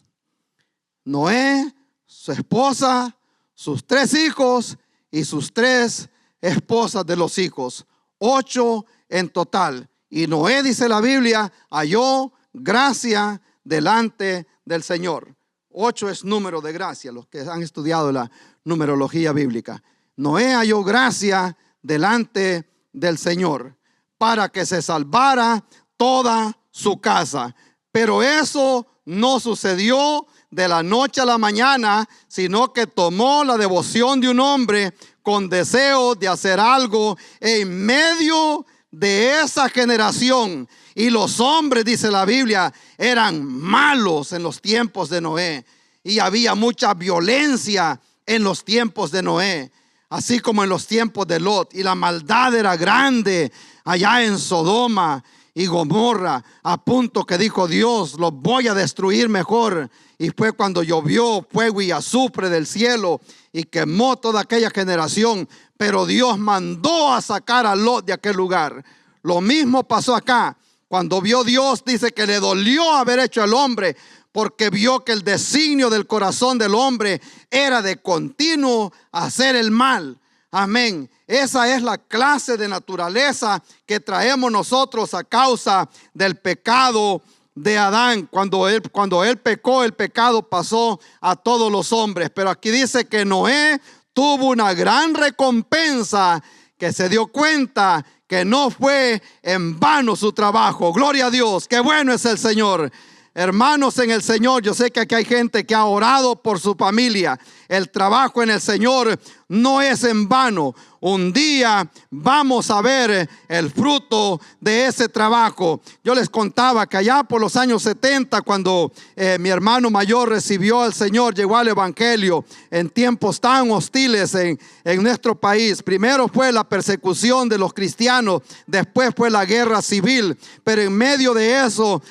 Noé, su esposa, sus 3 hijos y sus 3 esposas de los hijos, 8 en total. Y Noé, dice la Biblia, halló gracia delante del Señor. 8 es número de gracia, los que han estudiado la numerología bíblica. Noé halló gracia delante del Señor para que se salvara toda su casa. Pero eso no sucedió de la noche a la mañana, sino que tomó la devoción de un hombre con deseo de hacer algo en medio de esa generación. Y los hombres, dice la Biblia, eran malos en los tiempos de Noé, y había mucha violencia en los tiempos de Noé, así como en los tiempos de Lot. Y la maldad era grande allá en Sodoma y Gomorra, a punto que dijo Dios: los voy a destruir mejor. Y fue cuando llovió fuego y azufre del cielo y quemó toda aquella generación. Pero Dios mandó a sacar a Lot de aquel lugar. Lo mismo pasó acá. Cuando vio Dios, dice que le dolió haber hecho al hombre, porque vio que el designio del corazón del hombre era de continuo hacer el mal. Amén. Esa es la clase de naturaleza que traemos nosotros a causa del pecado de Adán. Cuando él pecó, el pecado pasó a todos los hombres. Pero aquí dice que Noé tuvo una gran recompensa, que se dio cuenta que no fue en vano su trabajo. Gloria a Dios, qué bueno es el Señor. Hermanos en el Señor, yo sé que aquí hay gente que ha orado por su familia. El trabajo en el Señor no es en vano. Un día vamos a ver el fruto de ese trabajo. Yo les contaba que allá por los años 70, cuando mi hermano mayor recibió al Señor, llegó al Evangelio en tiempos tan hostiles en nuestro país. Primero fue la persecución de los cristianos, después fue la guerra civil, pero en medio de eso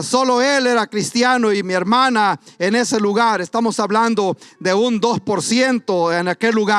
solo él era cristiano y mi hermana en ese lugar. Estamos hablando de un 2% en aquel lugar.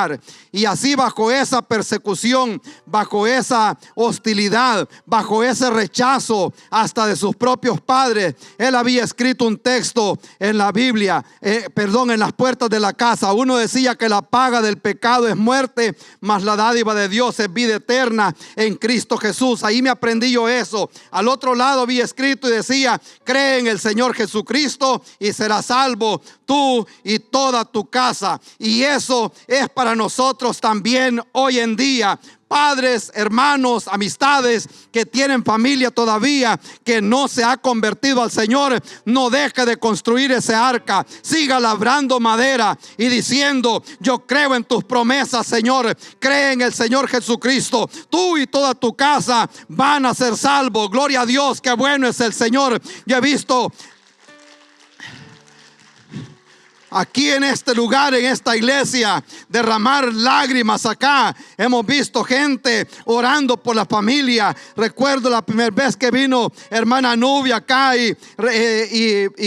Y así, bajo esa persecución, bajo esa hostilidad, bajo ese rechazo hasta de sus propios padres, él había escrito un texto en la Biblia, en las puertas de la casa. Uno decía que la paga del pecado es muerte, mas la dádiva de Dios es vida eterna en Cristo Jesús. Ahí me aprendí yo eso. Al otro lado había escrito y decía: cree en el Señor Jesucristo y serás salvo tú y toda tu casa. Y eso es para nosotros también hoy en día. Padres, hermanos, amistades que tienen familia todavía que no se ha convertido al Señor, no deje de construir ese arca. Siga labrando madera y diciendo: yo creo en tus promesas, Señor. Cree en el Señor Jesucristo. Tú y toda tu casa van a ser salvos. Gloria a Dios, qué bueno es el Señor. Yo he visto aquí en este lugar, en esta iglesia, derramar lágrimas acá. Hemos visto gente orando por la familia. Recuerdo la primera vez que vino hermana Nubia acá y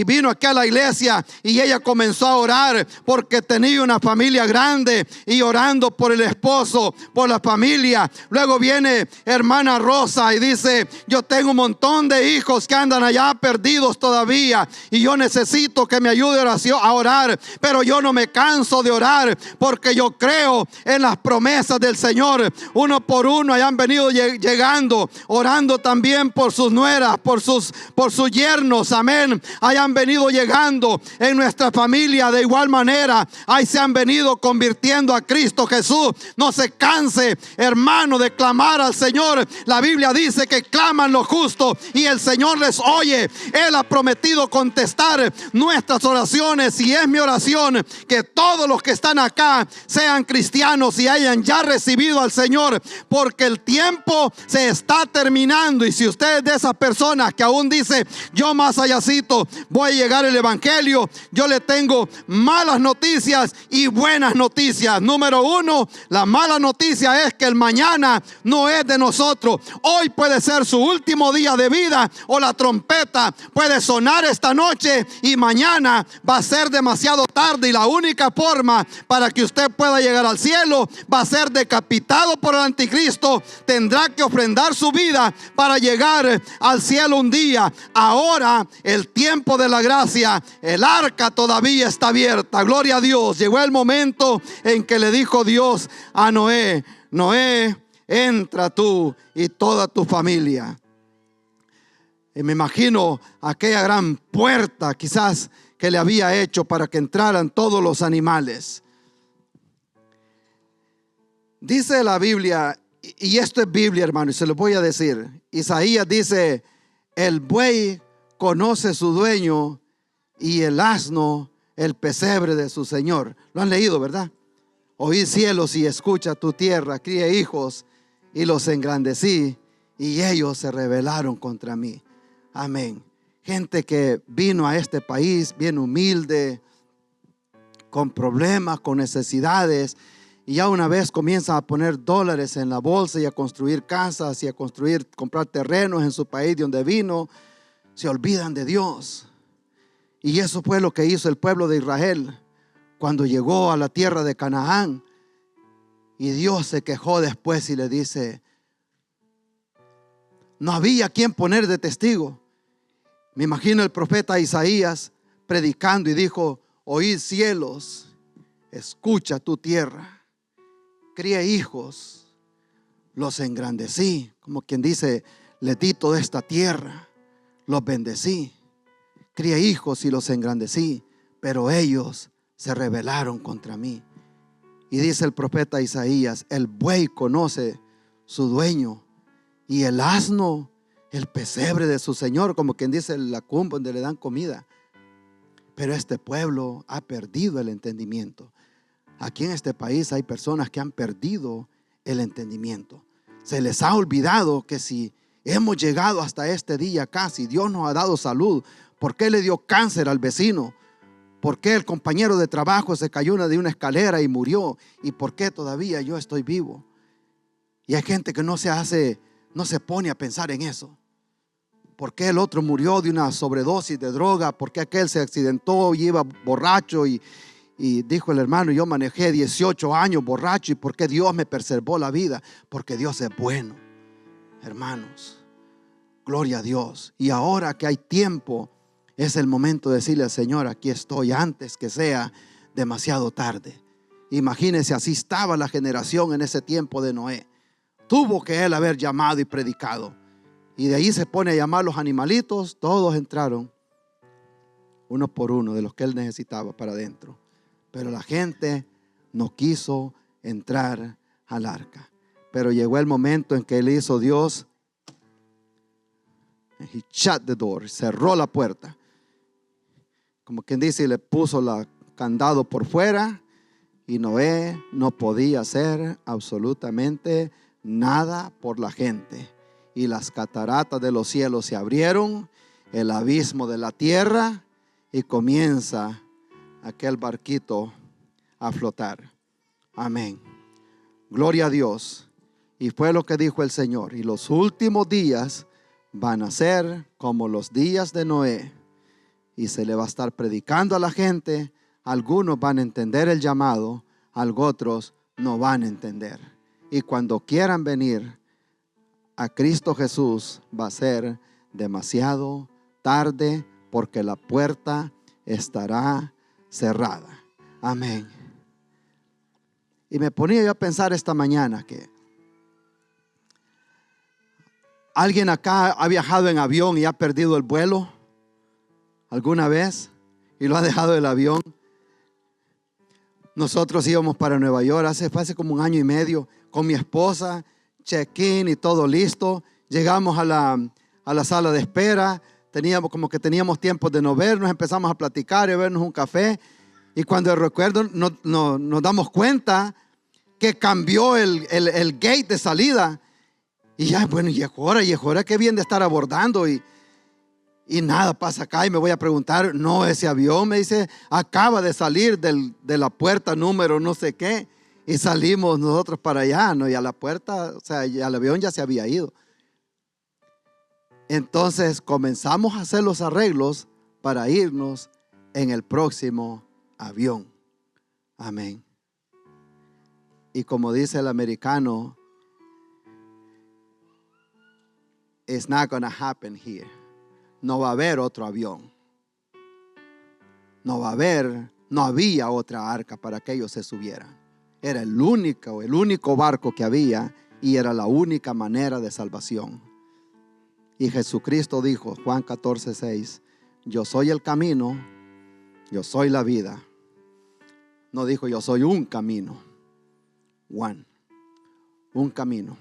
vino aquí a la iglesia, y ella comenzó a orar porque tenía una familia grande, y orando por el esposo, por la familia. Luego viene hermana Rosa y dice: yo tengo un montón de hijos que andan allá perdidos todavía, y yo necesito que me ayude a orar. Pero yo no me canso de orar, porque yo creo en las promesas del Señor. Uno por uno hayan venido llegando, orando también por sus nueras, por sus yernos, amén. Hayan venido llegando en nuestra familia de igual manera. Ahí se han venido convirtiendo a Cristo Jesús. No se canse, hermano, de clamar al Señor. La Biblia dice que claman los justos y el Señor les oye. Él ha prometido contestar nuestras oraciones, y es mi oración que todos los que están acá sean cristianos y hayan ya recibido al Señor, porque el tiempo se está terminando. Y si usted es de esas personas que aún dice: yo más allácito voy a llegar el evangelio, yo le tengo malas noticias y buenas noticias. Número uno, la mala noticia es que el mañana no es de nosotros. Hoy puede ser su último día de vida, o la trompeta puede sonar esta noche y mañana va a ser demasiado tarde, y la única forma para que usted pueda llegar al cielo va a ser decapitado por el anticristo. Tendrá que ofrendar su vida para llegar al cielo un día. Ahora el tiempo de la gracia, el arca todavía está abierta. Gloria a Dios. Llegó el momento en que le dijo Dios a Noé: Noé, entra tú y toda tu familia. Y me imagino aquella gran puerta quizás que le había hecho para que entraran todos los animales. Dice la Biblia, y esto es Biblia, hermano, y se lo voy a decir. Isaías dice: el buey conoce su dueño, y el asno el pesebre de su señor. Lo han leído, ¿verdad? Oí cielos y escucha tu tierra, crié hijos y los engrandecí, y ellos se rebelaron contra mí. Amén. Gente que vino a este país bien humilde, con problemas, con necesidades, y ya una vez comienzan a poner dólares en la bolsa y a construir casas y a comprar terrenos en su país de donde vino, se olvidan de Dios. Y eso fue lo que hizo el pueblo de Israel cuando llegó a la tierra de Canaán. Y Dios se quejó después y le dice: no había quien poner de testigo. Me imagino el profeta Isaías predicando y dijo: oíd cielos, escucha tu tierra, crié hijos, los engrandecí. Como quien dice: les di toda esta tierra, los bendecí, crié hijos y los engrandecí, pero ellos se rebelaron contra mí. Y dice el profeta Isaías: el buey conoce su dueño, y el asno el pesebre de su señor. Como quien dice la cumbre donde le dan comida. Pero este pueblo ha perdido el entendimiento. Aquí en este país hay personas que han perdido el entendimiento. Se les ha olvidado que si hemos llegado hasta este día casi, Dios nos ha dado salud. ¿Por qué le dio cáncer al vecino? ¿Por qué el compañero de trabajo se cayó de una escalera y murió? ¿Y por qué todavía yo estoy vivo? Y hay gente que no se pone a pensar en eso. ¿Por qué el otro murió de una sobredosis de droga? ¿Por qué aquel se accidentó y iba borracho? Y dijo el hermano: yo manejé 18 años borracho. ¿Y por qué Dios me preservó la vida? Porque Dios es bueno, hermanos. Gloria a Dios. Y ahora que hay tiempo, es el momento de decirle al Señor: aquí estoy, antes que sea demasiado tarde. Imagínense, así estaba la generación en ese tiempo de Noé. Tuvo que él haber llamado y predicado. Y de ahí se pone a llamar los animalitos. Todos entraron, uno por uno, de los que él necesitaba para adentro. Pero la gente no quiso entrar al arca. Pero llegó el momento en que él hizo Dios. He shut the door, cerró la puerta. Como quien dice, le puso el candado por fuera. Y Noé no podía hacer absolutamente nada por la gente. Y las cataratas de los cielos se abrieron, el abismo de la tierra, y comienza aquel barquito a flotar. Amén. Gloria a Dios. Y fue lo que dijo el Señor. Y los últimos días van a ser como los días de Noé. Y se le va a estar predicando a la gente. Algunos van a entender el llamado, otros no van a entender. Y cuando quieran venir a Cristo Jesús, va a ser demasiado tarde, porque la puerta estará cerrada. Amén. Y me ponía yo a pensar esta mañana que ¿alguien acá ha viajado en avión y ha perdido el vuelo alguna vez y lo ha dejado el avión? Nosotros íbamos para Nueva York hace como 1 año y medio con mi esposa, check-in y todo listo. Llegamos a la sala de espera, teníamos tiempo de no vernos, empezamos a platicar y a vernos un café. Y cuando recuerdo nos damos cuenta que cambió el gate de salida. Y ya, bueno, y ahora qué bien de estar abordando. Y nada pasa acá y me voy a preguntar, no, ese avión, me dice, acaba de salir de la puerta número no sé qué. Y salimos nosotros para allá, ¿no? Y a la puerta, o sea, ya el avión ya se había ido. Entonces comenzamos a hacer los arreglos para irnos en el próximo avión. Amén. Y como dice el americano, it's not gonna happen here. No va a haber otro avión. No había otra arca para que ellos se subieran. Era el único barco que había y era la única manera de salvación. Y Jesucristo dijo, Juan 14:6, yo soy el camino, yo soy la vida. No dijo yo soy un camino. Un camino.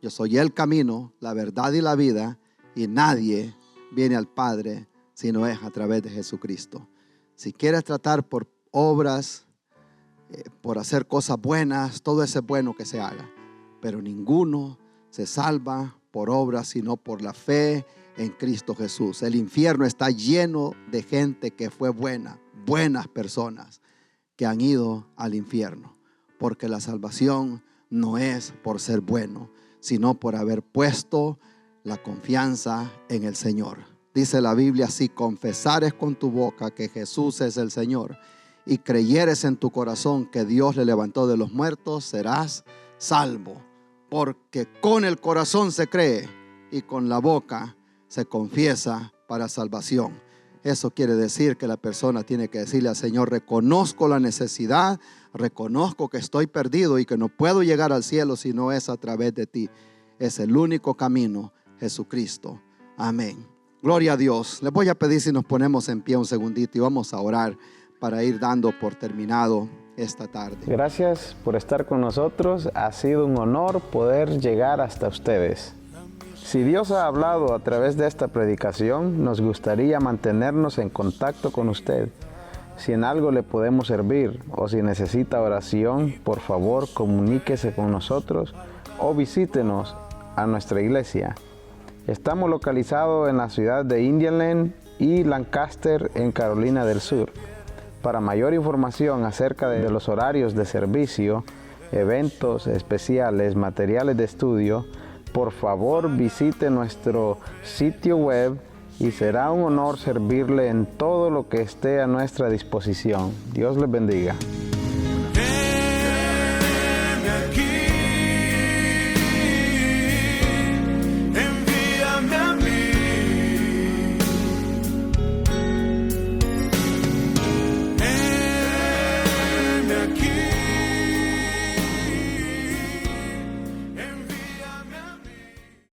Yo soy el camino, la verdad y la vida, y nadie viene al Padre si no es a través de Jesucristo. Si quieres tratar por obras, por hacer cosas buenas, todo eso es bueno que se haga, pero ninguno se salva por obras sino por la fe en Cristo Jesús. El infierno está lleno de gente que fue buenas personas que han ido al infierno, porque la salvación no es por ser bueno, sino por haber puesto la confianza en el Señor. Dice la Biblia, si confesares con tu boca que Jesús es el Señor y creyeres en tu corazón que Dios le levantó de los muertos, serás salvo. Porque con el corazón se cree y con la boca se confiesa para salvación. Eso quiere decir que la persona tiene que decirle al Señor, reconozco la necesidad, reconozco que estoy perdido y que no puedo llegar al cielo si no es a través de ti. Es el único camino, Jesucristo. Amén. Gloria a Dios. Les voy a pedir si nos ponemos en pie un segundito y vamos a orar para ir dando por terminado esta tarde. Gracias por estar con nosotros. Ha sido un honor poder llegar hasta ustedes. Si Dios ha hablado a través de esta predicación, nos gustaría mantenernos en contacto con usted. Si en algo le podemos servir o si necesita oración, por favor comuníquese con nosotros o visítenos a nuestra iglesia. Estamos localizados en la ciudad de Indianland y Lancaster, en Carolina del Sur. Para mayor información acerca de los horarios de servicio, eventos especiales, materiales de estudio, por favor visite nuestro sitio web y será un honor servirle en todo lo que esté a nuestra disposición. Dios les bendiga.